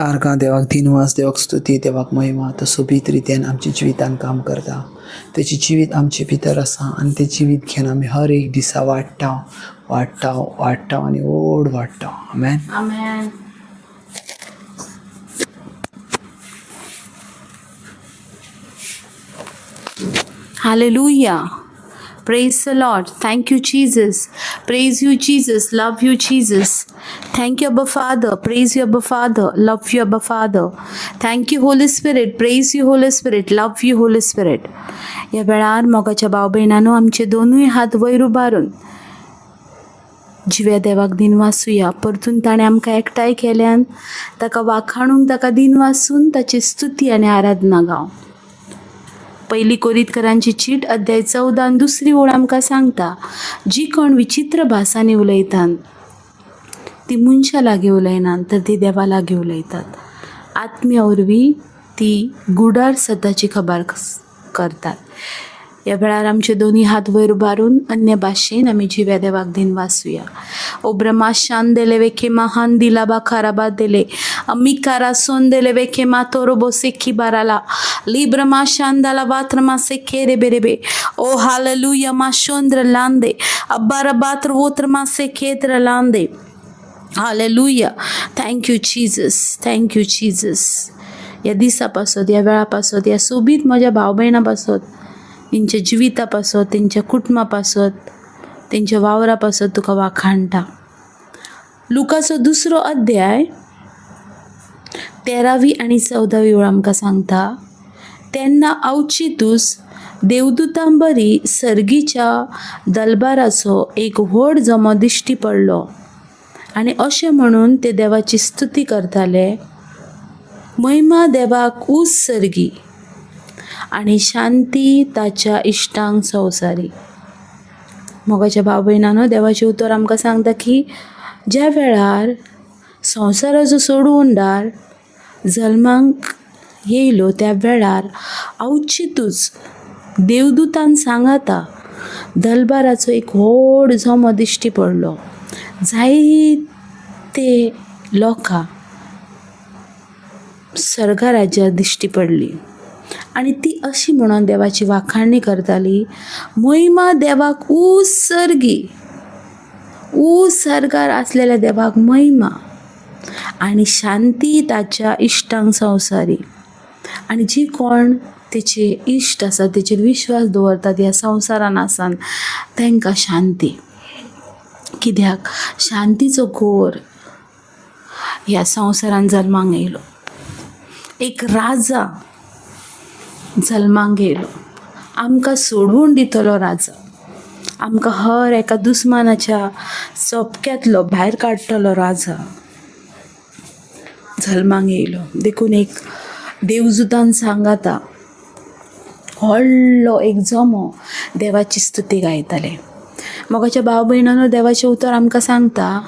आर्गा देवाक दिनवास, देवाक स्तुती, देवाक महिमा. तो सोबीत रितीन आमच्या जिवितान काम करता. तेची जिवीत आमचे भितर आसा आनी ते जिवीत घेवन आमी हर एक दिसा वाडटा आनी व्हड वाडटा. आमेन. Amen. Hallelujah. Praise the Lord. Thank you, Jesus. Praise you, Jesus. Love you, Jesus. Thank you, Abba Father. Praise you, Abba Father. Love you, Abba Father. Thank you, Holy Spirit. Praise you, Holy Spirit. Love you, Holy Spirit. या वेळार मोगाच्या भाव भयणांनो आमचे दोनूय हात वयर उबारून जिव्या देवाक दिन वासूया. परतून ताणें आमकां एकठांय केल्यान ताका वाखाणूंक, ताका दिन वासून ताची स्तुती आनी आराधना गाव. पहिली कोरिंथकरांची चीट अध्याय 14 आनी दुसरी ओळ आमकां सांगता, जी कोण विचित्र भासांनी उलयतात ती मनशा लागीं उलयनात तर ती देवा लागीं उलयतात. आत्म्या वरवीं ती गुडार सताची खबर करतात. या वेळार आमचे दोन्ही हात वयर उबारून अन्य भाशेन आमी जिव्या देवाक दिन वासूया. ओब्रमा शांदेले वेखे महान दिला बा खाराबा देले अमिकारा सोंदेले वेखे मातोरोबो सेखी बाराला लिब्रमा शांदाला बात्रमा सेखे रे बेरेबे ओ हालेलुया मा शोंद्र लांदे अब्बारा बात्र वोत्रमा सेखेत्र लांदे. Hallelujah. Thank you Jesus. Thank you Jesus. या दिसा पासत, या वेळा पासत, या सोबीत म्हज्या भाव भयणां पासत, तेंच्या जिविता पासत, तेंच्या कुटुंबा पासत, तेंच्या वावरा पासत तुका वाखाणटा. लुकाचो 2 अध्याय 13वी आनी 14वी ओळ आमकां सांगता, तेन्ना अवचितूच देवदूतां बरी सर्गीच्या दलबाराचो एक व्हड जमो दिश्टी पडलो आनी अशें म्हणून ते देवाची स्तुती करताले, महिमा देवाक उस सर्गी आनी शांती ताच्या इश्टांक संवसारी. मोगाच्या भाव भयणांनो, देवाचें उतर आमकां सांगता की ज्या वेळार संवसाराचो सोडवंडार जल्मांक येयलो त्या वेळार अवचितूच देवदूतान सांगाता दलबाराचो एक व्हड जमो दिश्टी पडलो. जायते लोकां सर्गा राज्यात दिश्टी पडली आनी ती अशी म्हणून देवाची वाखाणणी करताली, महिमा देवाक उस सर्गी, उस सर्गार असलेल्या देवाक महिमा आनी शांती ताच्या इश्टांक संवसारी. आनी जी कोण तेचे इश्ट आसा, तेचेर विश्वास दवरतात, ह्या संवसारान आसान तांकां शांती. कित्याक शांतीचो घोर ह्या संवसारान जल्माक येयलो. एक राजा जल्माक येयलो, आमकां सोडवून दितलो राजा, आमकां हर एका दुस्मानाच्या चोपक्यांतलो भायर काडटलो राजा जल्माक येयलो. देखून एक देवदूतान सांगाता व्हडलो एक जमो देवाची स्तुती गायताले. मोगाच्या भाव भयणांनो, देवाचें उतर आमकां सांगता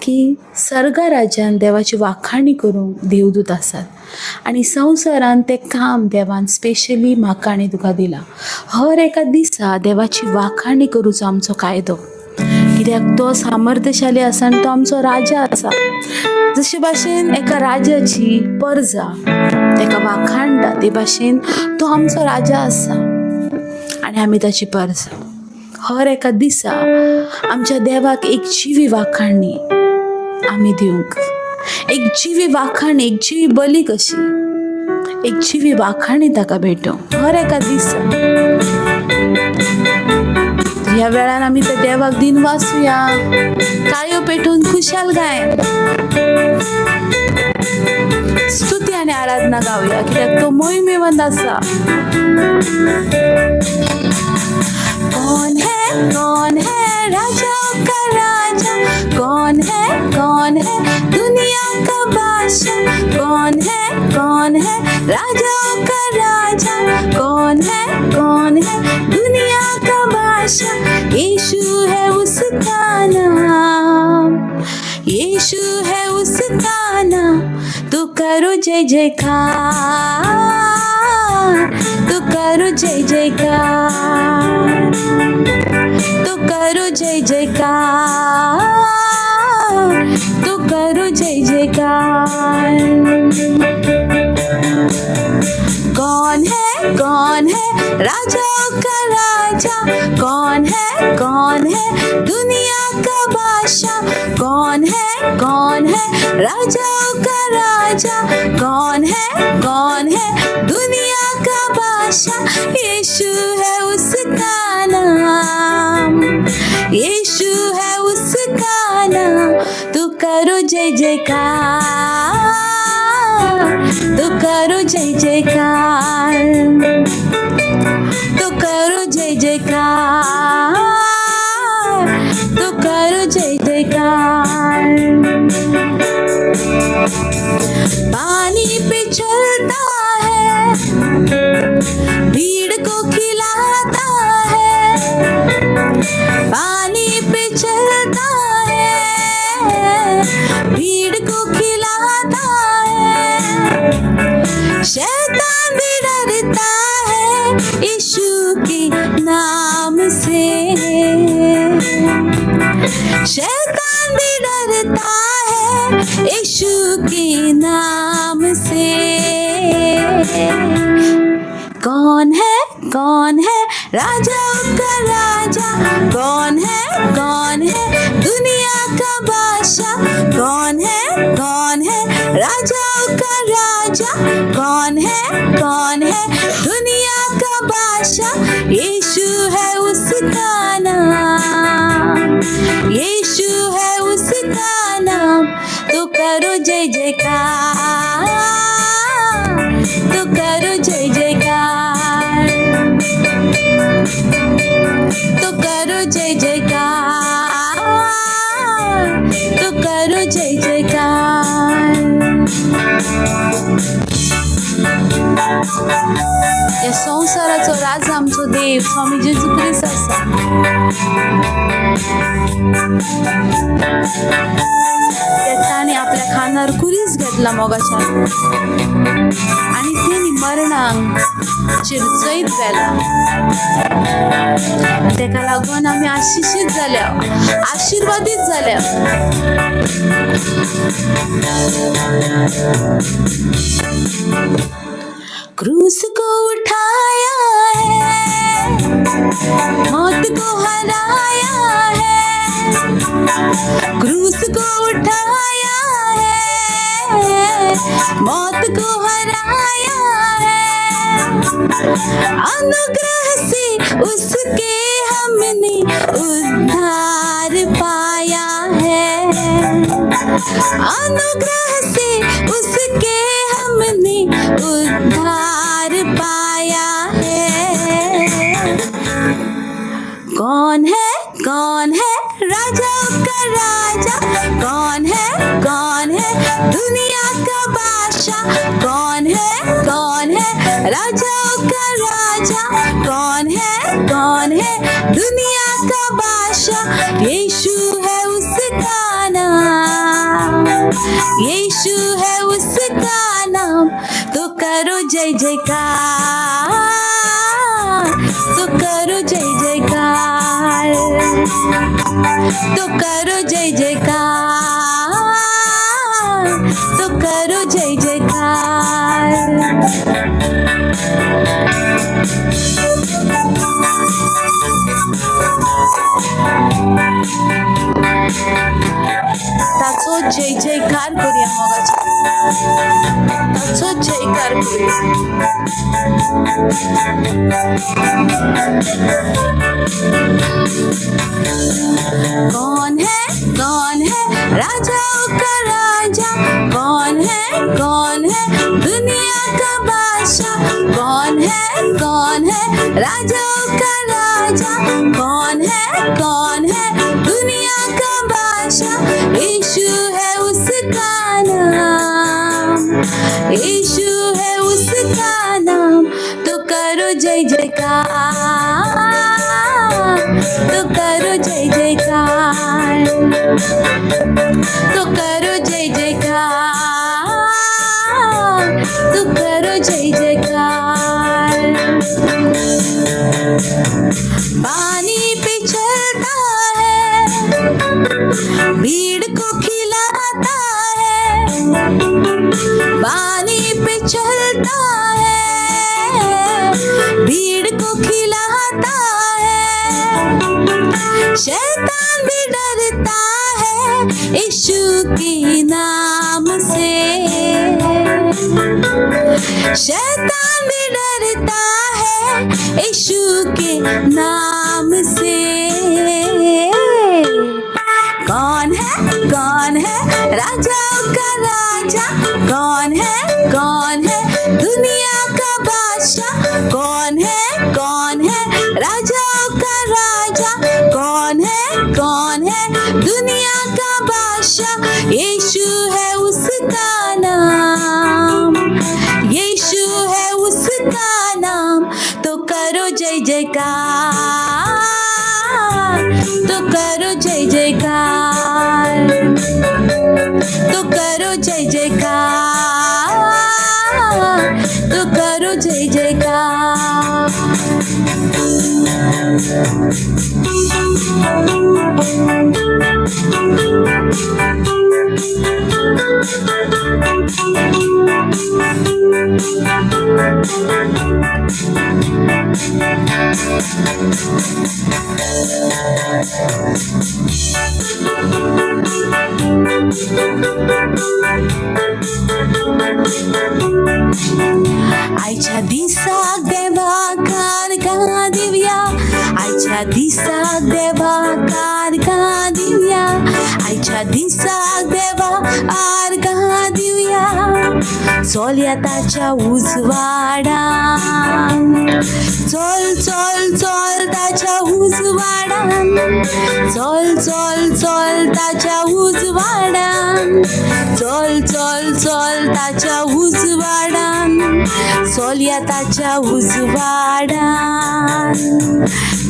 की सर्गा राज्यान देवाची वाखाणी करूंक देवदूत आसात आनी संवसारान तें काम देवान स्पेशली म्हाका आनी तुका दिलां. हर एका दिसा देवाची वाखाणी करूचो आमचो कायदो, कित्याक तो सामर्थ्यशाली आसा आनी तो आमचो राजा आसा. जशे भाशेन एका राजाची परजा तेका वाखाणटा, ते भाशेन तो आमचो राजा आसा आनी आमी ताची परजा. हर एका दिसा आमच्या देवाक एक जिवी वाखाणणी आमी दिवंक, एक जिवी वाखाणी, एक जिवी बली कशी, एक जिवी वाखाणी ताका भेटोवंक हर एका दिसा. ह्या वेळार आमी त्या देवाक दिन वासूया, ताळयो पेटोवन खुशाल गाय स्तुती आनी आराधना गावया, कित्याक तो महिमेवंत आसा. कौन है राजा का राजा, कौन है दुनिया का बादशाह, कौन है राजा का राजा, कौन है दुनिया का बादशाह. यीशु है उसका नाम, यीशु है उसका नाम. तू करो जय जयकार, तू करो जय जयकार, तू करो जय जयकार, तो करो जय जयकार। कौन है राजाओं का राजा, कौन है दुनिया का बादशाह, कौन है राजाओं का राजा, कौन है दुनिया का बादशाह। यीशु है उसका नाम, यीशु है उसका नाम, तो करो जय जयकार, तो करो जय जयकार, तो करो जय जयकार, तो करो जय जयकार। पानी पे चलता है, भीड़ को खिलाता है, पानी पे चलता है, भीड़ को खिलाता है। शैतान भी डरता है यीशु के नाम से, शैतान भी डरता है यीशु के नाम से। कौन है राजाओं का राजा, कौन है दुनिया का बादशाह, कौन है राजाओं का राजा, कौन है दुनिया का बादशाह। यीशु है उसका नाम, यीशु है उसका नाम, तो करो जय जयकार, तो करो जय जयकार, तो करो जय जयकार, तो करो जय जयकार। या संसाराचो राजा आमचो देव स्वामी जेजू ख्रिस्त आसा। ताणे आपल्या खांदार कुरीस घेतला मोगाच्या, आणि तेणी मरणाक चिरचयत गेला। तेका लागून आमी आशिषीत जाल्या, आशीर्वादीत जाल्या। क्रूस को उठाया है, मौत को हराया है, क्रूस को उठाया है, मौत को हराया है। अनुग्रह से उसके हमने उद्धार पाया है, अनुग्रह से उसके हमने उद्धार पाया है। कौन है राजाओं का राजा, कौन है दुनिया का बादशाह, कौन है राजाओं का राजा, कौन है दुनिया का बादशाह। यीशु है उसका नाम, यीशु है उसका नाम, तो करो जय जयकार, तो करो जय जयकार, तो करो जय जयकार, तो करो जय जयकार। ताचो जय जयकार करूया मोगाच्या, ताचो जयकार करूया। कौन है राजाओं का राजा, कौन है दुनिया का बादशाह, कौन है राजाओं का राजा, कौन है दुनिया का बादशाह। यीशु है उसका नाम, यीशु है उसका नाम, तो करो जय जयकार, तो करो जय जयकार, तो करो जय जयकार, तो करो जय जयकार। पानी पे चलता है, भीड़ को पानी पे चलता है, भीड़ को खिलाता है। शैतान भी डरता है यीशु के नाम से, शैतान भी डरता है यीशु के नाम से। कौन है राजाओं का राजा, कौन है दुनिया का बादशाह, कौन है राजाओं का राजा, कौन है दुनिया का बादशाह। यीशु है उसका नाम, यीशु है उसका नाम। तो करो जय जयकार, तो करो जय जयकार, तो करो जय जयकार, तो करो जय जयकार। आईच्या दिसाक देवाकार का दिव्या, आईच्या दिसाक देवाकार का दिव्या, आईच्या दिसाक देवा आर का दिव्या। चोल्याताच्या उजवाडान, चल चल चल ताच्या उजवाडान, चल चल चल ताच्या उजवाडान, चल चल चल ताच्या उजवाडान, चोल्या ताच्या उजवाडान,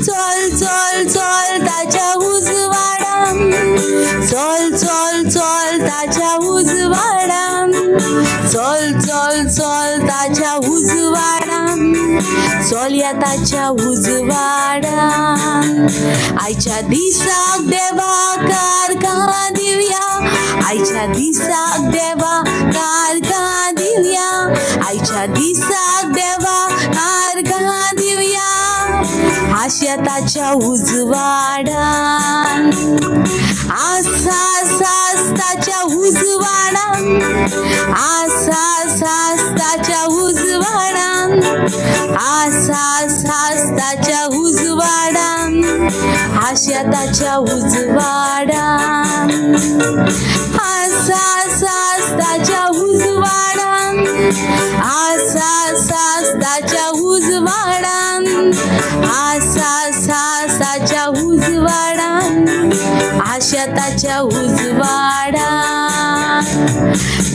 चल चल चल ताच्या उजवाडान, चल चल चल ताच्या उजवाडान, चल चल चल ताच्या उजवाडान, चोल्या ताच्या उजवाडान। आईच्या दिसाक देवाकार का दिव्या, आईच्या दिसाक देवाकार का दिव्या, आईच्या दिसाक देवाकार का दिव्या। आशा ताच्या उजवाडान, आसास ताच्या उजवाडान, आसास ताच्या उजवाडान, आसास ताच्या उजवाडान, आशा ताच्या उजवाडान, आसास ताच्या उजवाडान, आसास ताच्या उजवाडान, आसास ताच्या उजवाडान, आशा ताच्या उजवाडान।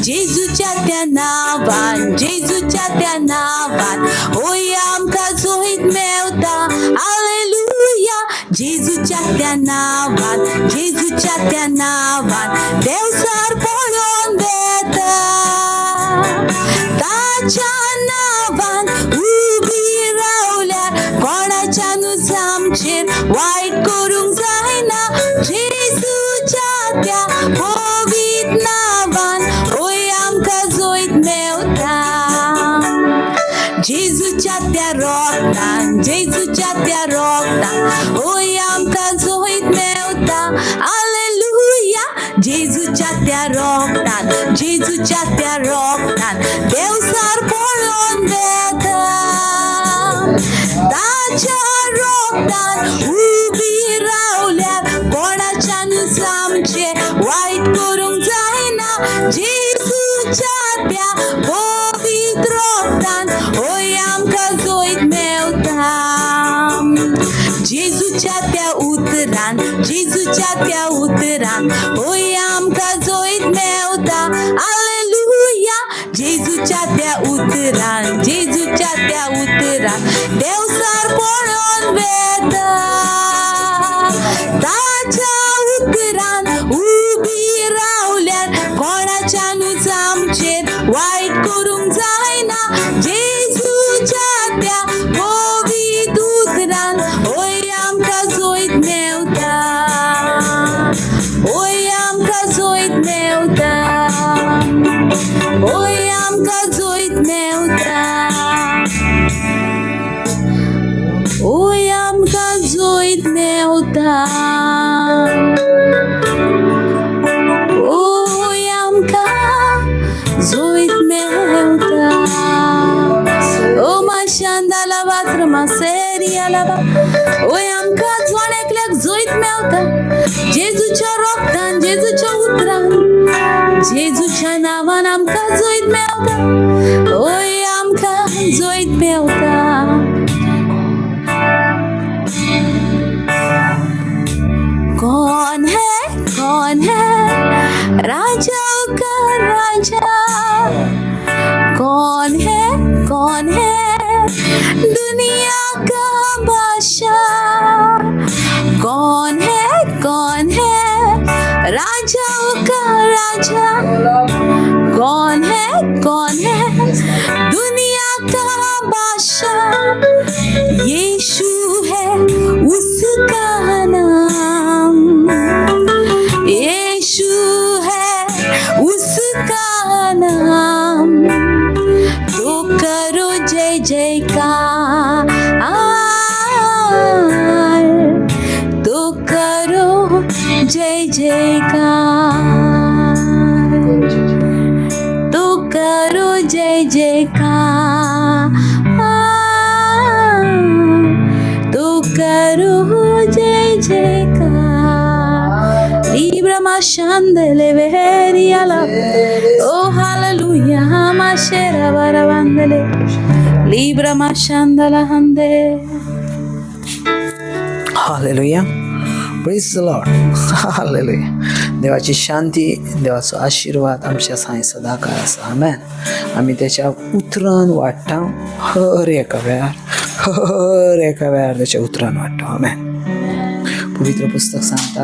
जेजूच्या त्या नावान, जेजूच्या त्या नावान, होय आमकां जोईत मेवता। हालेलुया। जेजूच्या त्या नावान, जेजूच्या त्या नावान, देव सार पळोवन देता। ताच्या नावान उबी रावल्यार कोणाच्यानूच आमचेर वायट करूंक जायना। जेजूच्या त्या पवित्र नावान, होय आमकां जोईत मेवता। जेजूच्या त्या रोगतान, जेजूच्या त्या रोगतान, होय आमकां जोईत मेवता। हालेलुया। जेजूच्या त्या रोगतान, जेजूच्या त्या रोगतान, देव सार पळोवन देता। ताच्या रोगतान उबी रावल्यार कोणाच्यानूच आमचे वायट करूंक जायना। जेजूच्या त्या पवित्र रोगतान, होय आमकां जोईत मेवता। जेजूच्या त्या उतरान, जेजूच्या त्या उतरान, होय आमकां जोईत मेवता। हालेलुया। जेजूच्या त्या उतरान, जेजूच्या त्या उतरान, देव सार पळोवन वेता। ताच्या उतरान उबी रावल्यार कोणाच्यानूच आमचेर वायट करूंक जायना। जेजूच्या त्या पवित्र उतरान, होय आमकां जोईत मेवता, होय आमकां जोईत मेवता, होय आमकां जोईत मेवता ओय आमकां जोईत मेवता ओय आमकां जोईत मेवता ओ माशांदाला वात्र मासेरियाला ओय आमकां जोणेकल्याक जोईत मेवता जेजूच्या रोगतान जेजूच्या उतरान जेजूच्या नांवान आमकां जोईत मेवता ओय आमकां जोईत मेवता कौन है राजा का राजा कौन है दुनिया का बादशाह कौन है राजाओं का राजा कौन है दुनिया का बादशाह यीशु है उसका नाम यीशु है उसका नाम तो करो जय जयकार तो करो जय जयकार तो करो जय जयकार तो करो जय जयकार Libra mashandele veriala oh hallelujah mashera baravandele Libra mashandala hande hallelujah. Praise the Lord. Hallelujah. देवाची शांती देवाचो आशीर्वाद आमच्या साय सदा काळ आसा. आमेन. आमी त्याच्या उतरान वाडटा हर एका वेळार त्याच्या उतरान वाडटा. आमेन. पवित्र पुस्तक सांगता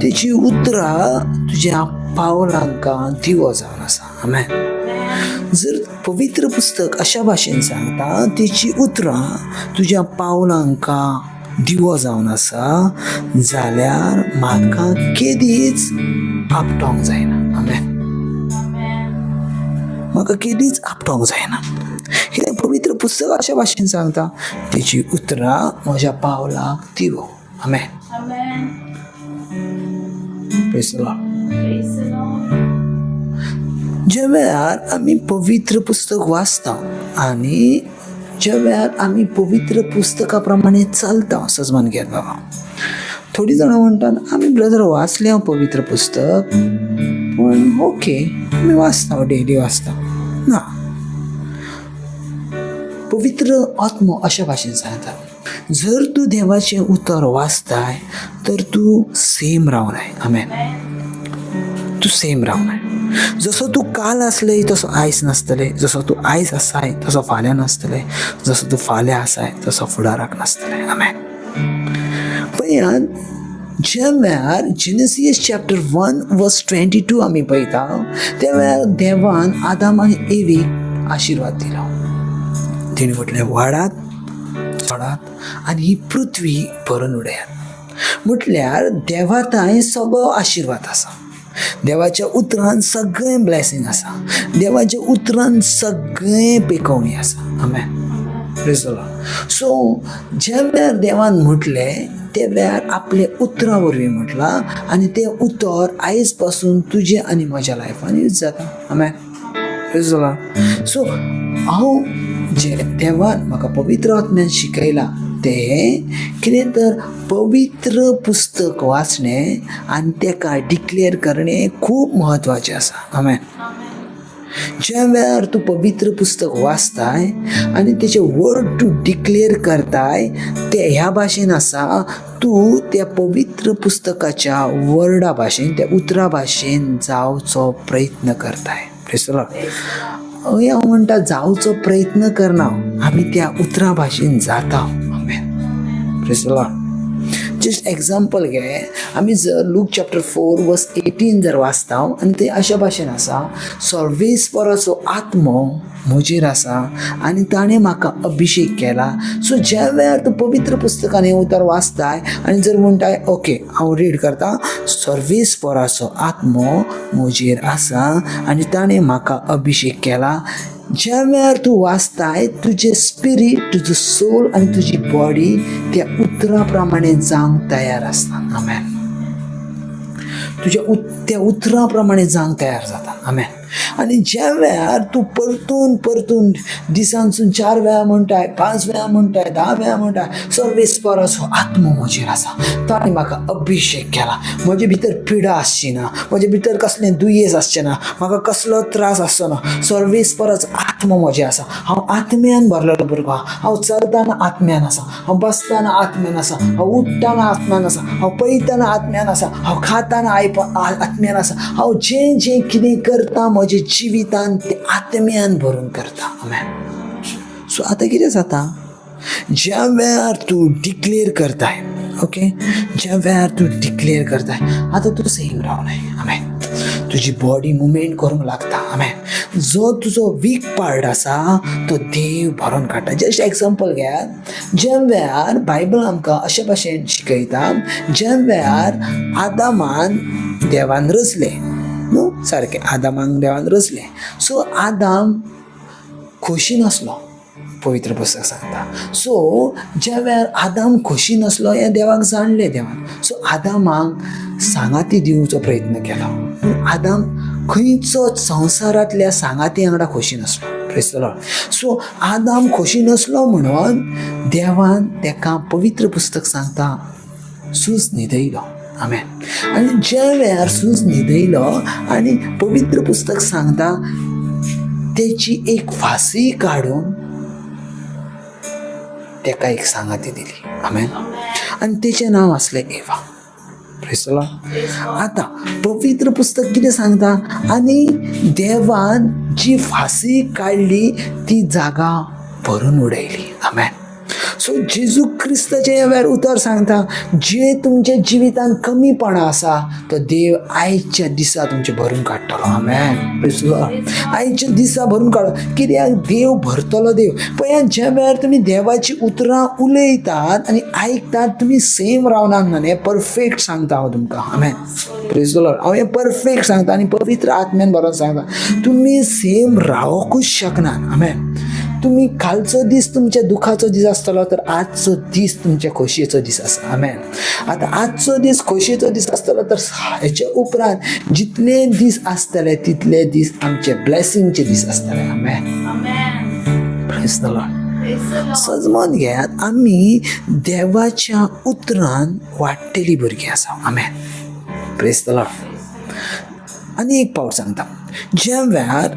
तेची उतरां तुज्या पावलांका दिवो जावन आसा. आमेन. जर पवित्र पुस्तक अशा भाशेन सांगता तेची उतरां तुज्या पावलांका दिवो जावन आसा जाल्यार म्हाका केदीच आपटोंक जायना. आमेन. म्हाका केदीच आपटोंक जायना. हे पवित्र पुस्तक अशा भाशेन सांगता तेची उतरां म्हज्या पावलांक दिवो. आमेन. Praise the Lord. ज्या वेळार आमी पवित्र पुस्तक वाचता आनी ज्या वेळार आमी पवित्र पुस्तका प्रमाणे चलता सजमान घेत बाबा. थोडी जाणां म्हणटात आमी ब्रदर वाचले पवित्र पुस्तक पण ओके आमी वाचता डेली वाचता ना. पवित्र आत्मो अशा भाशेन सांगता जर तूं देवाचें उतर वाचताय तर तूं सेम रावनाय. आमेन. तूं सेम रावनाय. जसो तूं काल आसले तसो आयज नासतले जसो तूं आयज आसाय तसो फाल्यां नासतले जसो तूं फाल्यां आसाय तसो फुडाराक नासतले. आमेन. पळयात ज्या वेळार जेनेसिस चॅप्टर 1:22 आमी पळयता त्या वेळार देवान आदाम आनी एवीक आशिर्वाद दिलो. तिणें म्हटलें वाडात चडात आनी ही पृथ्वी भरून उडयात. म्हटल्यार देवा थंय सगळो आशिर्वाद आसा. देवाच्या उतरान सगळें ब्लेसिंग आसा. देवाच्या उतरान सगळें पिकवणी आसा. Amen. Praise the Lord. So ज्या वेळार देवान म्हटलें त्या वेळार आपले उतरा वरवीं म्हटलां आनी तें उतर आयज पासून तुजे आनी म्हज्या लायफान यूज जाता. Amen. Praise the Lord. So हांव जे देवान म्हाका पवित्र आत्म्यान शिकयलां तें कितें तर पवित्र पुस्तक वाचणें आनी तेका डिक्लेअर करणे खूब म्हत्वाचें आसा. आमेन. ज्या वेळार तूं पवित्र पुस्तक वाचताय आनी तेचे वर्ड तूं डिक्लेअर करताय ते ह्या भाशेन आसा तूं त्या पवित्र पुस्तकाच्या वर्डा भाशेन त्या उतरा भाशेन जावचो प्रयत्न करताय. Praise the Lord. हांव म्हणटा जावचो प्रयत्न करना आमी त्या उतरा भाशेन जाता. Amen. Praise the Lord. Just example घे आमी जर लूक चॅप्टर 4:18 जर वाचता आनी ते अशा भाशेन आसा सर्वेस्पराचो आत्मो म्हजेर आसा आनी ताणें म्हाका अभिषेक केला. सो ज्या वेळार तूं पवित्र पुस्तकान हें उतर वाचताय आनी जर म्हणटाय ओके हांव रीड करता सर्वेस्पराचो आत्मो म्हजेर आसा आनी ताणें म्हाका अभिषेक केला ज्या वेळार तू वाचताय तुझे स्पिरीट, तुझं सोल आणि तुझी बॉडी त्या उतराप्रमाणे जावंक तयार असतात. आमेन. त्या उतराप्रमाणे जावंक तयार जाता. आमेन. आणि ज्या वेळार तू परतून दिसांसून 4 वेळा म्हणटाय, 5 वेळा म्हणटाय, 10 वेळा म्हणटाय, सर्वेस्पराचो आत्मो म्हजेर आसा, ताणें म्हाका अभिषेक केला, म्हजे भितर पिडा आसची ना, म्हजे भितर कसलें दुयेंस आसचें ना, म्हाका कसलो त्रास आसचो ना, सर्वेस्पराचो आत्मो म्हजे आसा, हांव आत्म्यान भरलेलो भुरगो आहा, हांव चलताना आत्म्यान आसा, हांव बसताना आत्म्यान आसा, हांव उठताना आत्म्यान आसा, हांव पळयताना आत्म्यान आसा, हांव खाताना आत्म्यान आसा, हांव जें कितें करता म्हज्या जिवितान ते आत्म्यान भरून करता. आमेन. सो आतां कितें जाता, ज्या वेळार तूं डिक्लेअर करताय, ओके, ज्या वेळार तूं डिक्लेअर करताय, आतां तूं सेम रावनाय. आमेन. तुजी बॉडी मुवमेंट करूंक लागता. आमेन. जो तुजो वीक पार्ट आसा तो देव भरून काडटा. जस्ट एक्झाम्पल घेयात, ज्या वेळार बायबल आमकां अशे भाशेन शिकयता, ज्या वेळार आदामान देवान रचले न्हू, सारकें आदामांक देवान रचलें, सो आदाम खोशी नासलो, पवित्र पुस्तक सांगता. सो ज्या वेळार आदाम खोशी नासलो हें देवाक जाणलें देवान, सो आदामाक सांगाती दिवचो प्रयत्न केलो. पूण आदाम खंयचोच संवसारांतल्या सांगाती वांगडा खोशी नासलो. Praise the Lord. सो आदाम खोशी नासलो म्हणून देवान ताका पवित्र पुस्तक सांगता सूज न्हिदयलो. आमेन. आनी ज्या वेळार सूज न्हिदयलो आनी पवित्र पुस्तक सांगता तेची एक फासी काडून ताका एक सांगाती दिली. आमेन. आनी तेचें नांव आसलें एवा. Praise the Lord. आतां पवित्र पुस्तक कितें सांगता, आनी देवान जी फासी काडली ती जागा भरून उडयली. आमेन. सो जेजू क्रिस्ताचे ह्या वेळार उतर सांगता, जे तुमच्या जिवितान कमीपणां आसा तो देव आयच्या दिसा तुमचे भरून काडटलो. आमेन. Praise the Lord. आयच्या दिसा भरून काड, कित्याक देव भरतलो देव. पळयात, ज्या वेळार तुमी देवाची उतरां उलयतात आनी आयकतात, तुमी सेम रावनात न्हय. परफेक्ट सांगता हांव तुमकां. आमेन. Praise the Lord. हांव हें परफेक्ट सांगता आनी पवित्र आत्म्यान भरून सांगता, तुमी सेम रावोंकूच शकनात. आमेन. तुम्ही कालचो दीस तुमच्या दुखाचो दीस आसतलो तर आजचो दीस तुमच्या खोशयेचो दीस आसा. आमेन. आता आजचो दीस खोशयेचो दीस आसतलो तर हेच्या उपरांत जितले दीस आसतले तितले दीस आमचे ब्लेसिंगचे दीस आसतले. आमेन. Praise the Lord. सजमोन घेयात, आमी देवाच्या उतरान वाडटेली भुरगीं आसा. आमेन. Praise the Lord. आनी एक पावट सांगता, ज्या वेळार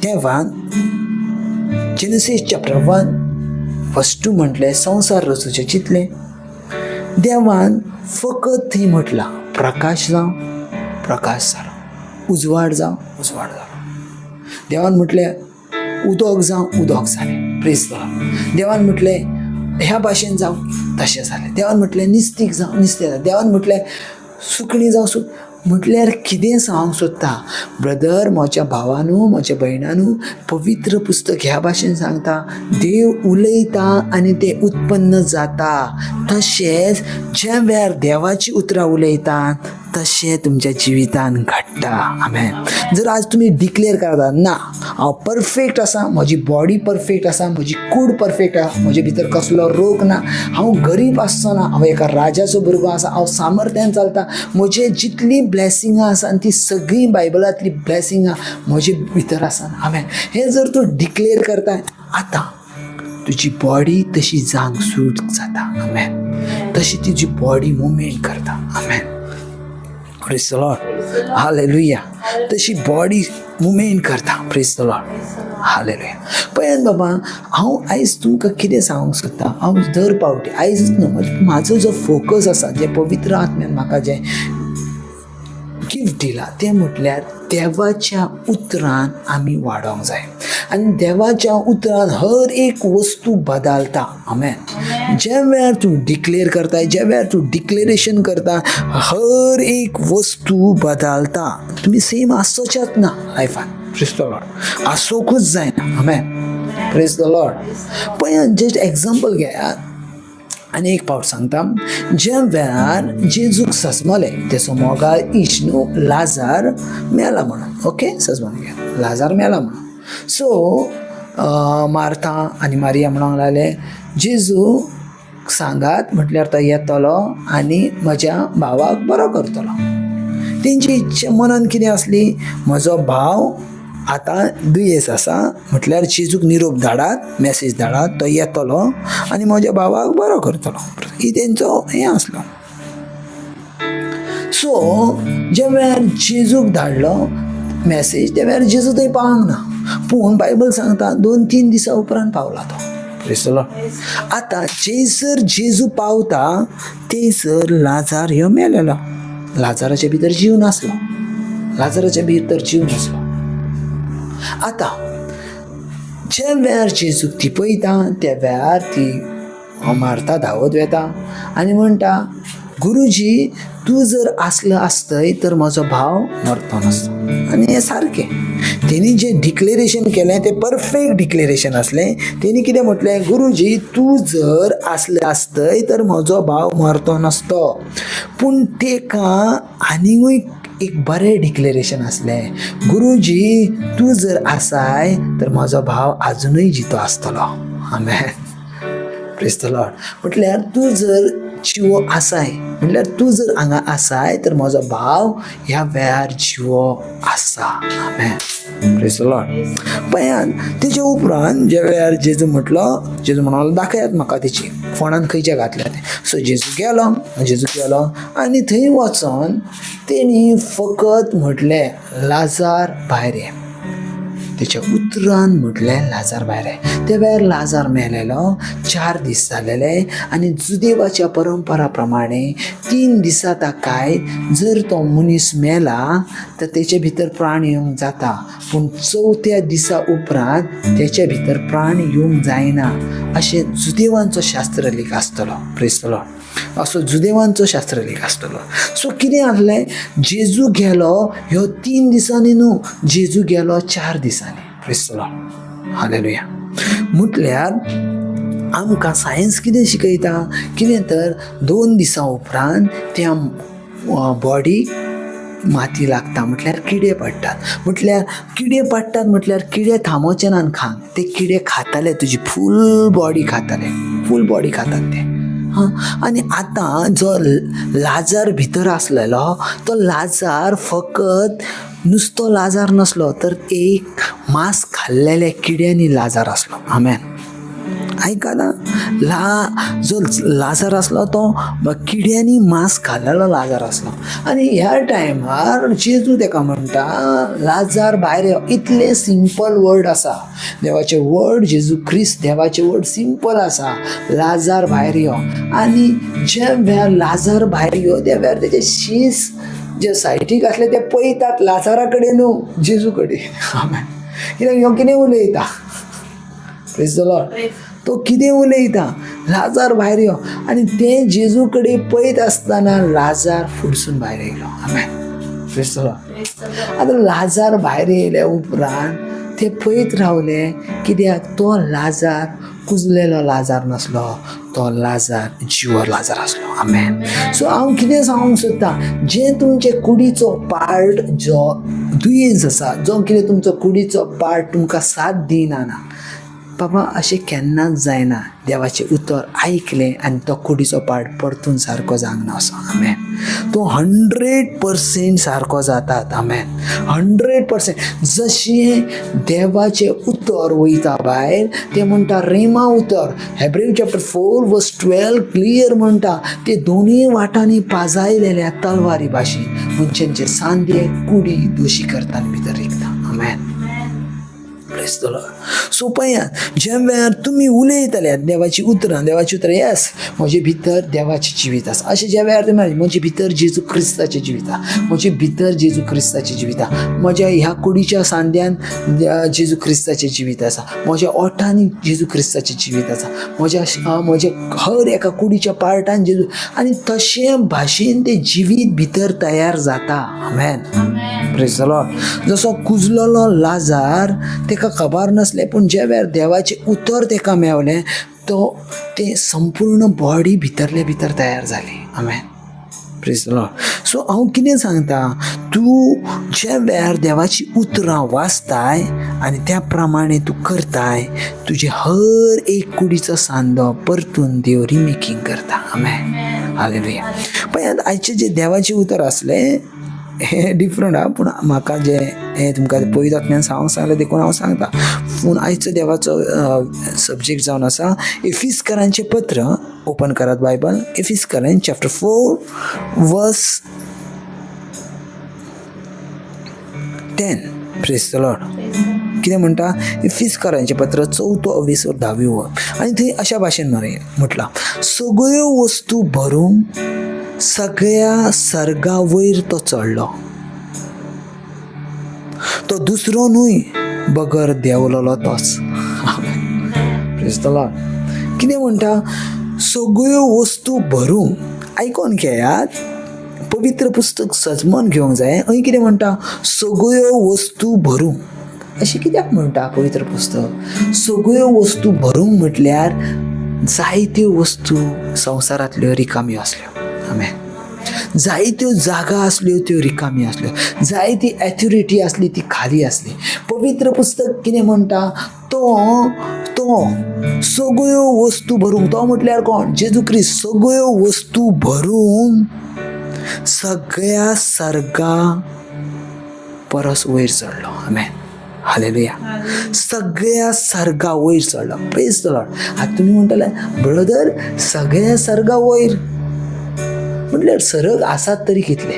देवान जेनेसिस चॅप्टर 1 वर्स 2 म्हटलें, संवसार रचूचें चिंतलें, देवान फकत थंय म्हटलां प्रकाश जावं, प्रकाश जालो, उजवाड जावं, उजवाड जालो. देवान म्हटलें उदक जावं, उदक जालें. Praise the Lord. देवान म्हटलें ह्या भाशेन जावं, तशें जालें. देवान म्हटलें निस्तीक जावं, निस्तें जालें. देवान म्हटलें सुकणीं जावं, म्हटल्यार कितें सांगूंक सोदता ब्रदर, म्हज्या भावानू, म्हज्या भयणानू, पवित्र पुस्तक ह्या भाशेन सांगता, देव उलयता आनी तें उत्पन्न जाता. तशेंच ज्या वेळार देवाची उतरां उलयतात तशें तुमच्या जिवितान घडटा. आमेन. जर आज तुमी डिक्लेअर करता, ना हांव परफेक्ट आसा, म्हजी बॉडी परफेक्ट आसा, म्हजी कूड परफेक्ट आसा, म्हजे भितर कसलो रोग ना, हांव गरीब आसचो ना, हांव एका राजाचो भुरगो आसा, हांव सामर्थ्यान चलता, म्हजे जितली ब्लेसिंगां आसा ती सगळीं बायबलांतली ब्लेसिंगां म्हजे भितर आसा. आमेन. हें जर तूं डिक्लेअर करता, आतां तुजी बॉडी तशी जांग सूट जाता. आमेन. तशी तुजी बॉडी मुवमेंट करता. Amen. Praise the Lord. Hallelujah. तशी बॉडी मुवमेंट करता. Praise the Lord. हालेलुया. पळयात बाबा, हांव आयज तुमकां कितें सांगूंक सोदता, हांव दर पावटी आयज न्हू, म्हाजो जो फोकस आसा, जे पवित्र आत्म्यान म्हाका जे गिफ्ट दिला तें म्हटल्यार देवाच्या उतरान आमी वाडोंक जाय. आनी देवाच्या उतरान हर एक वस्तू बदलता. आमेन. ज्या वेळार तूं डिक्लेअर करता, ज्या वेळार तूं डिक्लेरेशन करता, हर एक वस्तू बदलता. तुमी सेम आसोच्यात ना लायफान. Praise the Lord. आसोकूच जायना. आमेन. Praise the Lord. पळयात, जस्ट एक्झाम्पल घेयात आनी एक पावट सांगता, ज्या वेळार जेजूक सजमलें तेचो मोगाळ इश्ट न्हू लाजार मेला म्हणून. ओके, सजमोन घे, लाजार मेला म्हणून. सो मार्था आनी मारिया म्हणूंक लागले जेजू सांगात म्हटल्यार तो येतलो आनी म्हज्या भावाक बरो करतलो. तेंची इच्छा मनान कितें आसली, म्हजो भाव आतां दुयेंस आसा म्हटल्यार जेजूक निरोप धाडात, मॅसेज धाडात, तो येतलो आनी म्हज्या भावाक बरो करतलो. ही तेंचो हें आसलो. सो ज्या वेळार जेजूक धाडलो मॅसेज त्या वेळार जेजू थंय पावंक ना. पूण बायबल सांगता 2-3 दिसां उपरांत पावला तो. Praise the Lord. आतां जंयसर जेजू पावता थंयसर लाजार ह्यो मेलेलो. लाजाराच्या भितर जीव नासलो. लाजाराच्या भितर जीव नासलो. आतां ज्या वेळार जेजूक ती पळयता त्या वेळार ती मार्था धांवत वेता आनी म्हणटा गुरुजी तूं जर आसलो आसतय तर म्हजो भाव मरतो नासलो. आनी हें सारकें. तेणी जें डिक्लेरेशन केलें तें परफेक्ट डिक्लेरेशन आसलें. तेणी कितें म्हटलें, गुरुजी तूं जर आसलें आसतय तर म्हजो भाव मरतो नासतो. पूण तेका आनिकूय एक बरें डिक्लेरेशन आसलें, गुरुजी तूं जर आसाय तर म्हजो भाव आजुनूय जितो आसतलो. आमेन. Praise the Lord. म्हटल्यार तूं जर जिवो आसाय म्हटल्यार तूं जर हांगा आसाय तर म्हजो भाव ह्या वेळार जिवो आसा. आमेन. Praise the Lord. पळयात तेजे उपरांत ज्या वेळार जेजू म्हणलो दाखयात म्हाका तेची फोंडान खंयच्या घातल्या तें. सो जेजू गेलो आनी थंय वचोन तेणी फकत म्हटलें लाजार भायर ये. तेच्या उतरान म्हटलें लाजार भायर ये. त्या वेळार लाजार मेलेलो. 4 दीस जालेले आनी जुदेवाच्या परंपरा प्रमाणे 3 दिसां ताकाय जर तो मनीस मेला तर तेचे भितर प्राण येवंक जाता. पूण 4थ्या दिसा उपरांत तेच्या भितर प्राण येवंक जायना अशें जुदेवांचो शास्त्रलेख आसतलो. Praise the Lord. असो जुदेवांचो शास्त्रलेख आसतलो. सो कितें आसलें, जेजू गेलो ह्यो 3 दिसांनी न्हू, जेजू गेलो 4 दिसांनी. Praise the Lord. हालेलुया. म्हटल्यार आमकां सायन्स कितें शिकयता, कितें तर 2 दिसां उपरांत त्या बॉडीक माती लागता म्हटल्यार किडे पडटात. म्हटल्यार किडे थांबोवचे ना खांक. ते किडे खाताले तुजी फूल बॉडी खातात ते. आनी आतां जो लाजार भितर आसलेलो तो लाजार फकत नुसतो लाजार नसलो तर एक मांस खाल्लेल्या किड्यांनी लाजार आसलो. आमेन. ऐका ना, जो लाजार आसलो तो किड्यांनी मांस खाल्लेलो लाजार आसलो. आनी ह्या टायमार जेजू ताका म्हणटा लाजार भायर यो. इतलें सिंपल वर्ड आसा देवाचे वर्ड. जेजू ख्रिस्त देवाचे वर्ड सिंपल आसा. लाजार भायर यो. आनी ज्या वेळार लाजार भायर यो त्या वेळार तेजे शीस जे सायटीक आसले ते पळयतात लाजारा कडेन न्हू, जेजू कडेन. कित्याक ह्यो कितें उलयता. Praise the Lord. तो कितें उलयता, लाजार भायर यो. आनी ते जेजू कडेन पळयत आसतना लाजार फुडसून भायर येयलो. आमेन. Praise the Lord. आतां लाजार भायर येयल्या उपरांत ते पळयत रावले. कित्याक तो लाजार कुजलेलो लाजार नासलो, तो लाजार जिवो लाजार आसलो. आमेन. सो हांव कितें सांगूंक सोदतां, जें तुमचे कुडीचो पार्ट जो दुयेंस आसा, जो कितें तुमचो कुडीचो पार्ट तुमकां साथ दिना ना, बाबा अशें केन्नाच जायना. देवाचें उतर आयकलें आनी तो कुडीचो पार्ट परतून सारको जावंक ना असो. आमेन. तो 100% सारको जातात. आमेन. 100%. जशें देवाचें उतर वयता भायर तें म्हणटा रेमा उतर. हेब्रेव चॅप्टर 4:12 क्लियर म्हणटा ते दोनूय वाटांनी पाजायलेल्या तलवारी भाशेन मनशांचे सांदे कुडी दोशी करताना भितर रिकता. Amen. Praise the Lord. So पळयात ज्या वेळार तुमी उलयतल्यात देवाची उतरां येस म्हजे भितर देवाचें जिवीत आसा अशें ज्या वेळार तुमी म्हजे भितर जेजू क्रिस्ताचें जिवीत आसा, म्हजे भितर जेजू क्रिस्ताचें जिवीत आसा, म्हज्या ह्या कुडीच्या सांद्यान जेजू क्रिस्ताचें जिवीत आसा, म्हज्या ओठांनी जेजू क्रिस्ताचें जिवीत आसा, म्हज्या हर एका कुडीच्या पार्टान जेजू, आनी तशें भाशेन तें जिवीत भितर तयार जाता. आमेन. Praise the Lord. जसो कुजलेलो लाजार तेका खबर नासलें, पूण ज्या वेळार देवाचें उतर तेका मेवलें तो ते संपूर्ण बॉडी भितरले भितर तयार जाली. Amen. Praise the Lord. So हांव कितें सांगता, तूं ज्या वेळार देवाची उतरां वाचताय आनी त्या प्रमाणे तूं करताय, तुजे हर एक कुडीचो सांदो परतून देव रिमेकींग करता. आमेन. हालेलुया. पळयात, आयचे जे देवाचे उतर असले हे डिफरंट हा, पूण म्हाका जे हे तुमकां पळयतात हांव सांगलें देखून हांव सांगता. पूण आयचो देवाचो सब्जेक्ट जावन आसा एफिसकारांचें पत्र. ओपन करात बायबल. एफिसकारांत चॅप्टर 4 वर्स 10. Praise the Lord. कितें म्हणटा? एफिसकारांचें पत्र 4th और 10th आनी थंय अशा भाशेन म्हटलां, सगळ्यो वस्तू भरून सगळ्या सर्गा वयर तो चडलो. तो दुसरो न्हय, बगर देंवलोलो तोच. Praise the Lord. कितें म्हणटा? सगळ्यो वस्तू भरून. आयकोन घेयात, पवित्र पुस्तक सजमोन घेवंक जाय. अहीं कितें म्हणटा? सगळ्यो वस्तू भरून. अशें कित्याक म्हणटा पवित्र पुस्तक? सगळ्यो वस्तू भरूंक म्हटल्यार जायत्यो वस्तू संवसारांतल्यो रिकाम्यो आसल्यो. आमेन. जायत्यो जागा आसल्यो त्यो रिकाम्यो आसल्यो. जायती एथॉरिटी आसली ती खाली आसली. पवित्र पुस्तक कितें म्हणटा? तो सगळ्यो वस्तू भरूंक. तो म्हटल्यार कोण? जेजू क्रिस्त. सगळ्यो वस्तू भरून सगळ्या सर्गा परस वयर चडलो. आमेन. हालेलुया. सगळ्या सर्गा वयर चडलो. Praise the Lord. आतां तुमी म्हणटले, ब्रदर सगळ्या सर्गा वयर म्हटल्यार सरग आसात तरी कितले?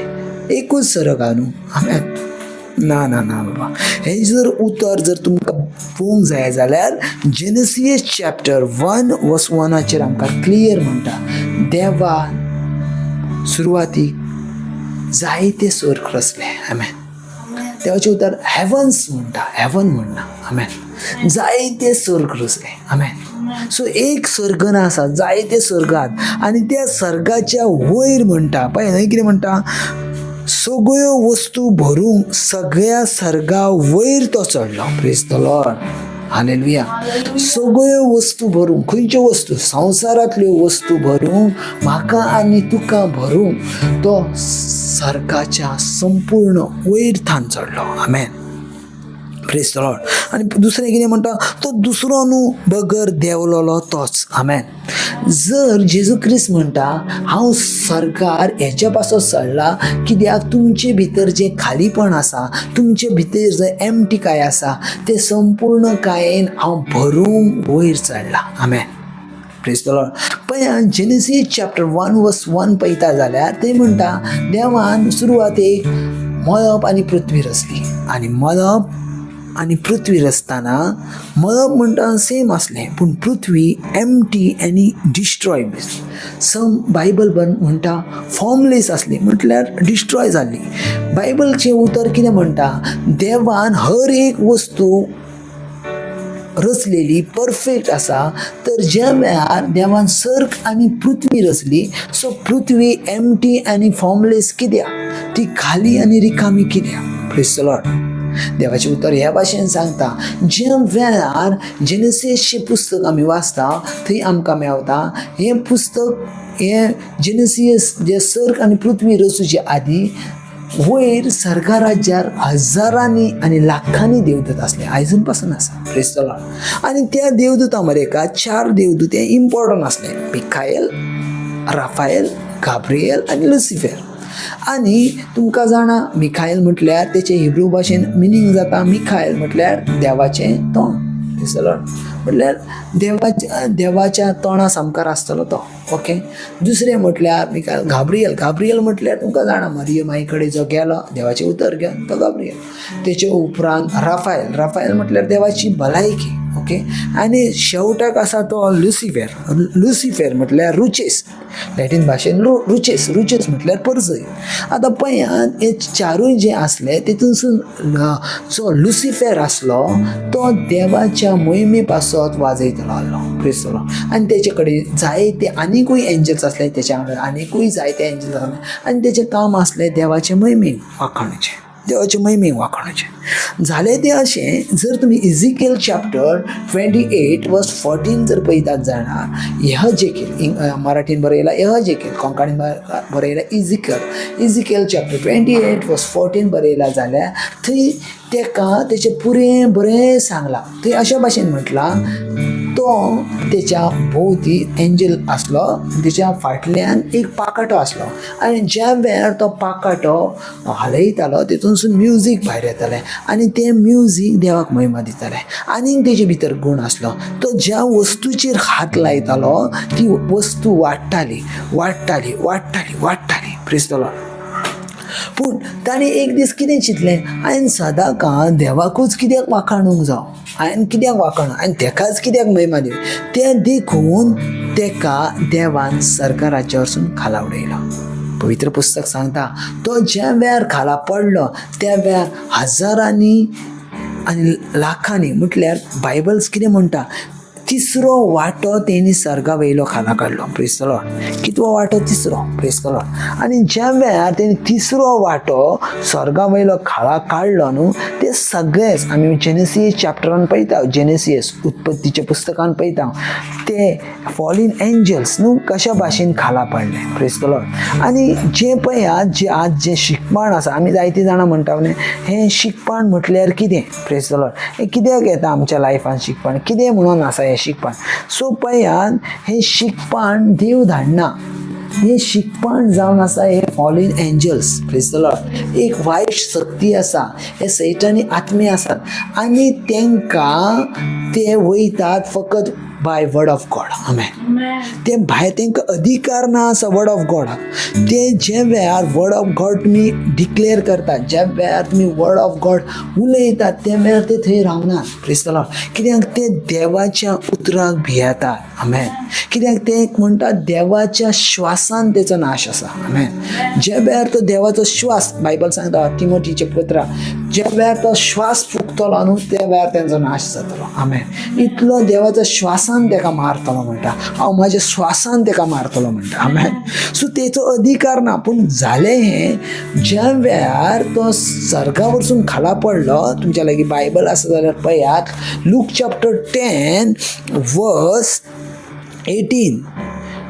एकूच सरग हा न्हू. आमेन. ना ना ना बाबा. हे जर उतर जर तुमकां पळोवंक जाय जाल्यार जेनेसीस चॅप्टर 1 वर्स 1 आमकां क्लियर म्हणटा, देवान सुरवातीक जायते स्वर्ग रचले. आमेन. देवाचे उतर हेवन्स म्हणटा, हेवन म्हणना. आमेन. जायते स्वर्ग रचले. आमेन. सो एक सर्ग ना आसा, जायते सर्गात. आनी त्या सर्गाच्या वयर म्हणटा पळय, थंय कितें म्हणटा? सगळ्यो वस्तू भरूंक सगळ्या सर्गा वयर तो चडलो. Praise the Lord. हालेलुया. सगळ्यो वस्तू भरूंक. खंयच्यो वस्तू? संवसारांतल्यो वस्तू भरूंक, म्हाका आनी तुका भरूंक तो सर्गाच्या संपूर्ण वयर थान चडलो. आमेन. Praise the Lord. आनी दुसरें कितें म्हणटा? तो दुसरो न्हू, बगर देंवलोलो तोच. आमेन. जर जेजू क्रिस्त म्हणटा हांव सर्गार हेच्या पासो चडला कित्याक तुमचे भितर जे खालीपण आसा, तुमचे भितर जे एम्प्टी काय आसा, ते संपूर्ण कायेन हांव भरूंक वयर चडला. आमेन. Praise the Lord. पळय, जेनेसीस चॅप्टर 1 वर्स 1 पळयता जाल्यार ते म्हणटा, देवान सुरवातेक मळब आनी पृथ्वी रचली. आनी मळब आनी पृथ्वी रचतना मळब म्हणटा सेम आसलें, पूण पृथ्वी एम्प्टी आनी डिस्ट्रॉय. सम बायबल म्हणटा फॉर्मलेस आसली, म्हटल्यार डिस्ट्रॉय जाल्ली. बायबलचें उतर कितें म्हणटा? देवान हर एक वस्तू रचलेली परफेक्ट आसा. तर ज्या वेळार देवान सर्ग आनी पृथ्वी रचली, सो पृथ्वी एम्प्टी आनी फॉर्मलेस कित्याक? ती खाली आनी रिकामी कित्याक? Praise the Lord. देवाचे उतर ह्या भाशेन सांगता. ज्या वेळार जेनेसीसचें पुस्तक आमी वाचता थंय आमकां मेवता हें पुस्तक, हें जेनेसीस जे सर्ग आनी पृथ्वी रचूचे आदी वयर सर्गा राज्यार हजारांनी आनी लाखांनी देवदूत आसले. आयजून पासून आसा. Praise the Lord. आनी त्या देवदूतां मरेका 4 देवदूत हे इम्पॉर्टंट आसले, मिखायल, राफायल, गाब्रिएल आनी लुसिफर. आनी तुमकां जाणा मिखायल म्हटल्यार तेचे हिब्रू भाशेन मिनींग जाता, मिखायल म्हटल्यार देवाचें तोंड. Praise the Lord. म्हटल्यार देवाच्या तोंडा सामकार आसतलो तो. ओके. दुसरें म्हटल्यार मिखायल. गाब्रिएल म्हटल्यार तुमकां जाणा मरियम आई कडेन जो गेलो देवाचें उतर घेवन, तो गाब्रिएल. तेचे उपरांत राफायल म्हटल्यार देवाची भलायकी. ओके. आनी शेवटाक आसा तो लुसिफर म्हटल्यार रुचेस. लॅटीन भाशेन रुचेस म्हटल्यार परजय. आतां पळयात, हे 4 जे आसले तितूनसून जो लुसिफर आसलो तो देवाच्या मोहिमे पासत वाजयतलो आसलो. Praise the Lord. आनी तेचे कडेन जायते आनीकूय एंजल्स आसले, तेच्या वांगडा आनीकूय जायते एंजल्स आसले, आनी तेचें काम आसलें देवाचे मोहिमेक वाखाणचें. देवाचे महिमेक वाखाणचे झाले ते अशें. जर तुमी इजिकेल चॅप्टर 28 वर्स 14 जर पळयतात जाणां, यहजेकेल मराठीन बरयला यहजेकेल, कोंकणीन बरयला इजिकेल चॅप्टर 28 वर्स 14 बरयला जाल्यार थंय तेका तेचे पुरें बरें सांगलां. थंय अशा भाशेन म्हटलां तो तेच्या भोवती एंजल आसलो, तेच्या फाटल्यान एक पाकाटो आसलो आनी ज्या वेळार तो पाकाटो हलयतालो तितूनसून म्युजीक भायर येतालें आनी तें म्युजीक देवाक महिमा दितालें. आनीक तेजे भितर गूण आसलो. तो ज्या वस्तूचेर हात लायतालो ती वस्तू वाडटाली वाडटाली वाडटाली वाडटाली. Praise the Lord. पूण ताणें एक दीस कितें चिंतलें, हांवें सदांच देवाकूच कित्याक वाखाणूंक जावं, हांवें कित्याक वाखाणूं, हांवें तेकाच कित्याक महिमा दिवं. तें देखून तेका देवान सर्गा राज्या वरसून खाला उडयलो. पवित्र पुस्तक सांगता तो ज्या वेळार खाला पडलो त्या वेळार हजारांनी आनी लाखांनी म्हटल्यार बायबल्स कितें म्हणटा, तिसरो वांटो तेणी सर्गा वयलो खाला काडलो. Praise the Lord. कितवो वांटो? तिसरो. Praise the Lord. आनी ज्या वेळार तेणी तिसरो वांटो सर्गा वयलो खाला काडलो न्हू, ते सगळेच आमी जेनेसीस चॅप्टरान पळयता, जेनेसीस उत्पत्तीच्या पुस्तकान पळयता ते फॉलीन एंजल्स न्हू कशा भाशेन खाला पडले. Praise the Lord. आनी जे पळयात जे आज जे शिकपण आसा, आमी जायती जाणां म्हणटा हें शिकपण म्हटल्यार कितें? Praise the Lord. हें कित्याक येता आमच्या लायफान शिकपण, कितें म्हणून आसा हें शिकपण? सो पळयात हें शिकपण देव धाडना. हे शिकपण जावन आसा हे फॉलीन एंजल्स. Praise the Lord. एक वायट शक्ती आसा, हे सैतानी आत्मे आसात आनी तेंकां ते वयतात फकत बाय वर्ड ऑफ गॉड. आमेन. ते भायर तेंकां अधिकार ना आसा वर्ड ऑफ गॉडाक. ते जे वेळार वर्ड ऑफ गॉड तुमी डिक्लेअर करतात, ज्या वेळार तुमी वर्ड ऑफ गॉड उलयतात त्या वेळार ते थंय रावनात. Praise the Lord. कित्याक ते देवाच्या उतराक भियेतात. आमेन. कित्याक ते म्हणटात देवाच्या श्वासान तेचो नाश आसा. आमेन. ज्या वेळार तो देवाचो श्वास, बायबल सांगता तिमोथीच्या पत्रांत, ज्या वेळार तो श्वास फुकतलो न्हू त्या वेळार तेंचो नाश जातलो. आमेन. इतलो देवाचो श्वासान तेका मारतलो म्हणटा, हांव म्हाज्या श्वासान तेका मारतलो म्हणटा. आमेन. सो तेचो अधिकार ना. पूण जालें हें ज्या वेळार तो सर्गा वरसून खाला पडलो. तुमच्या लागीं बायबल आसा जाल्यार पळयात, लूक चॅप्टर 10 वर्स 18.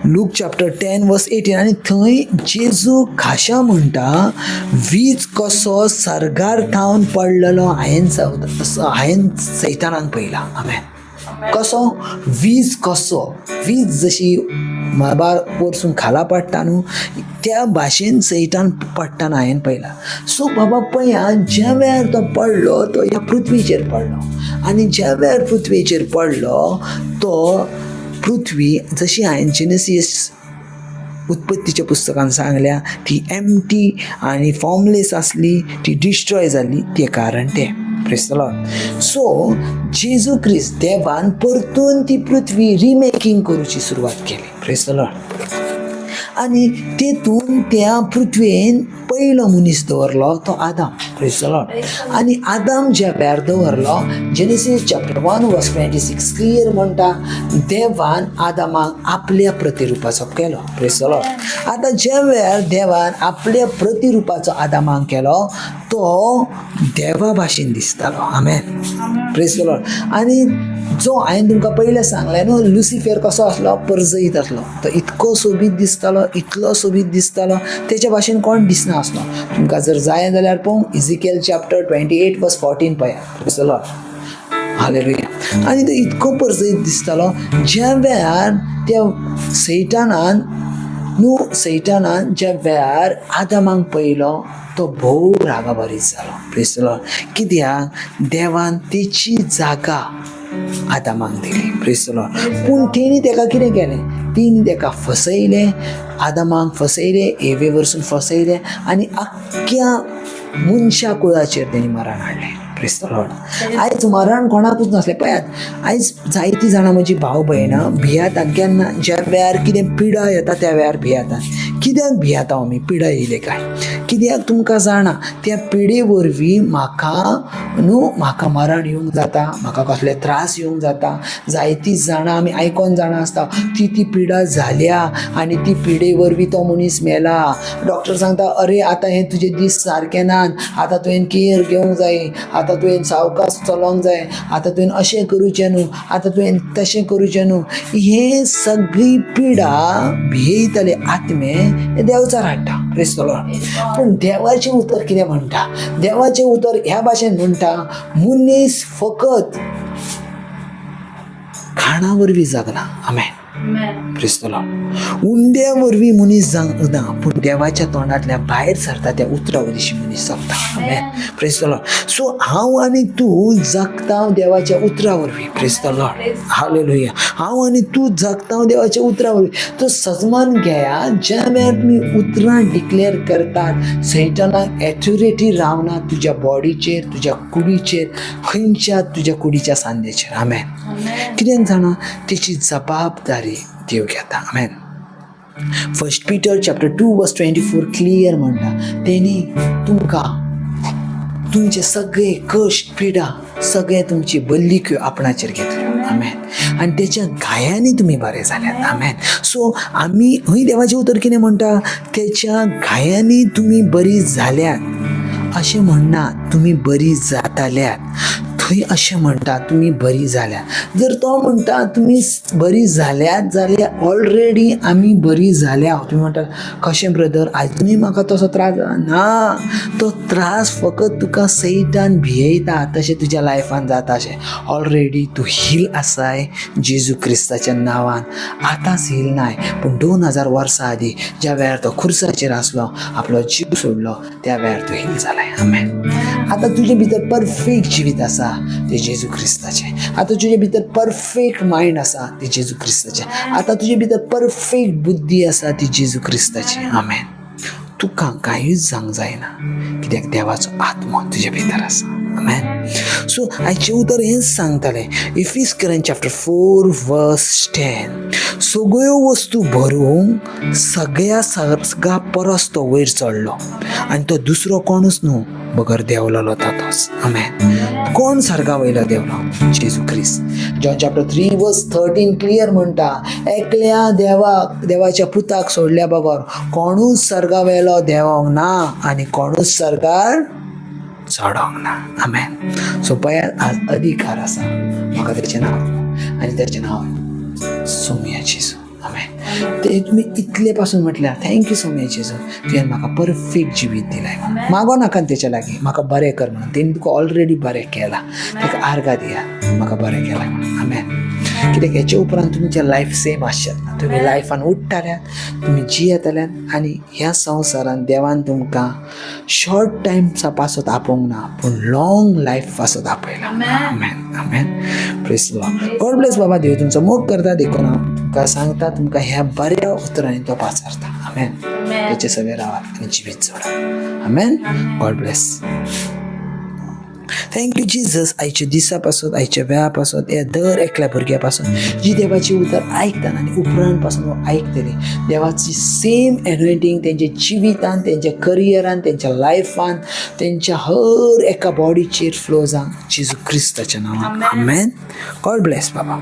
लूक चॅप्टर 10 वर्स 18. आनी थंय जेजू खाशा म्हणटा, वीज कसो सर्गार थावन पडलेलो हांवें सैतानान पळयला. आमेन. कसो? वीज कसो? वीज जशी माबार वरसून खाला पडटा न्हू त्या भाशेन सैतान पडटाना हांवें पळयला. सो बाबा पळया, ज्या वेळार तो पडलो तो ह्या पृथ्वीचेर पडलो आनी ज्या वेळार पृथ्वीचेर पडलो तो पृथ्वी जशी हांवें जेनेसीस उत्पत्तीच्या पुस्तकान सांगल्या ती एम्प्टी आनी फॉर्मलेस आसली, ती डिस्ट्रॉय जाली. ते कारण तें. Praise the Lord. सो जेजू क्रिस्त देवान परतून ती पृथ्वी रिमेकिंग करूची सुरवात केली. Praise the Lord. आनी तेतून त्या पृथ्वेन पयलो मनीस दवरलो तो आदाम. Praise the Lord. आनी आदाम ज्या वेळार दवरलो, जेनेसीस चॅप्टर 1 वर्स 26 क्लियर म्हणटा, देवान आदामाक आपल्या प्रतिरुपाचो केलो. Praise the Lord. आतां ज्या वेळार देवान आपल्या प्रतिरुपाचो आदामाक केलो तो देवा भाशेन दिसतालो. आमेन. Praise the Lord. आनी जो हांवें तुमकां पयलें सांगलें न्हू, लुसिफर कसो आसलो? परजईत आसलो. तो इतको सोबीत दिसतालो, इतलो सोबीत दिसतालो, तेच्या भाशेन कोण दिसना आसलो. तुमकां जर जाय जाल्यार पळोवंक इजिकेल चॅप्टर 28 वर्स 14 पळया. Praise the Lord. हालेलुया. आनी तो इतको परजईत दिसतालो. ज्या वेळार त्या सैतानान ज्या वेळार आदामाक पळयलो तो भोव रागाभरीत जालो. Praise the Lord. कित्याक देवान तेची जागा आदामाक दिली. Praise the Lord. पूण तेणी तेका कितें केलें? तेणी तेका फसयलें, आदामाक फसयलें, एवे वरसून फसयलें आनी आख्ख्या मनशा कुळाचेर तेणी मरण हाडलें. Praise the Lord. आयज मरण कोणाकूच नासलें. पळयात, आयज जायतीं जाणां म्हजी भाव भयणां भियातात. केन्ना? ज्या वेळार कितें पिडा येता त्या वेळार भियातात. कित्याक भियाता आमी? पिडा येयले काय? कित्याक तुमकां जाणा त्या पिडे वरवीं म्हाका मरण येवंक जाता, म्हाका कसले त्रास येवंक जाता. जायतीं जाणां आमी आयकोन जाणा आसता ती पिडा जाल्या आनी ती पिडे वरवीं तो मनीस मेला. डॉक्टर सांगता अरे आतां हे तुजे दीस सारके नात, आतां तुवें केअर घेवंक जाय, आतां तुवें सावकास चलोंक जाय, आतां तुवें अशें करूचें न्हू, आतां तुवें तशें करूचें न्हू. हे सगळी पिडा भियेतले आत्मे हे देंवचार हाडटा. Praise the Lord. पूण देवाचें उतर कितें म्हणटा? देवाचें उतर ह्या भाशेन म्हणटा, मनीस फकत खाणा वरवीं जगना. आमेन. Praise the Lord. उंड्या वरवीं मनीस जगना, पूण देवाच्या तोंडांतल्या भायर सरता त्या उतरा वरवीं मनीस जगता. Amen. Praise the Lord. So हांव आनी तूं जगता देवाच्या उतरा वरवीं. Praise the Lord. हालेलुया. हांव आनी तूं जगता देवाच्या उतरा वरवीं. तो सजमान घेया ज्या वेळार तुमी उतरां डिक्लेअर करतात, सैतानाक एथॉरिटी रावना तुज्या बॉडीचेर, तुज्या कुडीचेर, खंयच्या तुज्या कुडीच्या सांदेचेर. आमेन. कित्याक जाणा तेची जबाबदारी देव घेता. आमेन. 1 Peter chapter 2 verse 24 क्लियर म्हणटा, तेणी तुमकां तुमचे सगळे कश्ट पिडा सगळे तुमची बल्लिक्यो आपणाचेर घेतल्यो. आमेन. आनी तेच्या गायांनी तुमी बरे जाल्यात. आमेन. सो आमी हय देवाचें उतर कितें म्हणटा, तेच्या गायांनी तुमी बरी जाल्यात अशें म्हणना, तुमी बरी जाताल्यात. थंय अशें म्हणटा तुमी बरी जाल्यात. जर तो म्हणटा तुमी बरी जाल्यात जाल्यार ऑलरेडी आमी बरी जाल्या. तुमी म्हणटा कशें ब्रदर, आजुनूय म्हाका तसो त्रास जाला. ना, तो त्रास फकत तुका सैतान भियेता तशें तुज्या लायफान जाता. अशें ऑलरेडी तूं हील आसाय जेजू क्रिस्ताच्या नांवान. आतांच हील नाय, पूण 2000 वर्सां आदी ज्या वेळार तो खुर्साचेर आसलो, आपलो जीव सोडलो, त्या वेळार तूं हील जालाय. आमेन. आतां तुजे भितर परफेक्ट जिवीत आसा ते जेजू क्रिस्ताचे. आतां तुजे भितर परफेक्ट मायंड आसा ते जेजू क्रिस्ताचे. आतां तुजे भितर परफेक्ट बुद्धी आसा ती जेजू क्रिस्ताची. आमेन. तुका कांयच जावंक जायना, कित्याक देवाचो आत्मो तुजे भितर आसा. आमेन. सो आयचें उतर हेंच सांगतालें. इफिसियन्स चॅप्टर 4 वर्स 10. सगळ्यो वस्तू भरूंक सगळ्या परस तो वयर चडलो, आनी तो दुसरो कोणूच न्हू बगर देंवलेलो तोच. आमेन. कोण सर्गा वयलो देंवलो? जेजू क्रिस्त. जॉन चॅप्टर 3 वर्स 13 क्लियर म्हणटा, एकल्या देवाच्या पुताक सोडल्या बगर कोणूच सर्गा वयलो देंवोंक ना आनी कोणूच सर्गार चडोंक ना. आमेन. सो पळयात आज अधिकार आसा म्हाका तेचें नांव, आनी तेचें नांव सोम्या जेजू. आमेन. ते तुमी इतले पासून म्हटल्यार थँक्यू सोम्या जेजू, तुवें म्हाका परफेक्ट जिवीत दिलाय. मागो नाका तेच्या लागीं म्हाका बरें कर म्हणून. तेणी तुका ऑलरेडी बरें केलां. तेका आर्गां दिया, म्हाका बरें केलां म्हणून. आमेन. कित्याक हेचे उपरांत तुमचें लायफ सेम आसचें ना. तुमी लायफान उठ्ठाल्यात, तुमी जियेतल्यात, आनी ह्या संवसारान देवान तुमकां शॉर्ट टायम्सा पासत आपोवंक ना, पूण लॉंग लायफ पासत आपयला. Amen. Amen. Praise the Lord. God bless बाबा. देव तुमचो मोग करता देखून हांव तुमकां सांगता, तुमकां ह्या बऱ्या उतरांनी तो पाचारता. आमेन. तेचे सगळे रावात आनी जिवीत जोडा. Amen. God bless. Thank you Jesus. आयच्या दिसा पासून, आयच्या वेळा पासून, ह्या दर एकल्या भुरग्या पासून जी देवाची उतर आयकतात आनी उपरांत पासून आयकतली, देवाची सेम एनॉयंटींग तेंच्या जिवितान, तेंच्या करियरान, तेंच्या लायफान, तेंच्या हर एका बॉडीचेर फ्लो जावंक जेजू क्रिस्ताच्या नांवान. आमेन. गॉड ब्लेस बाबा.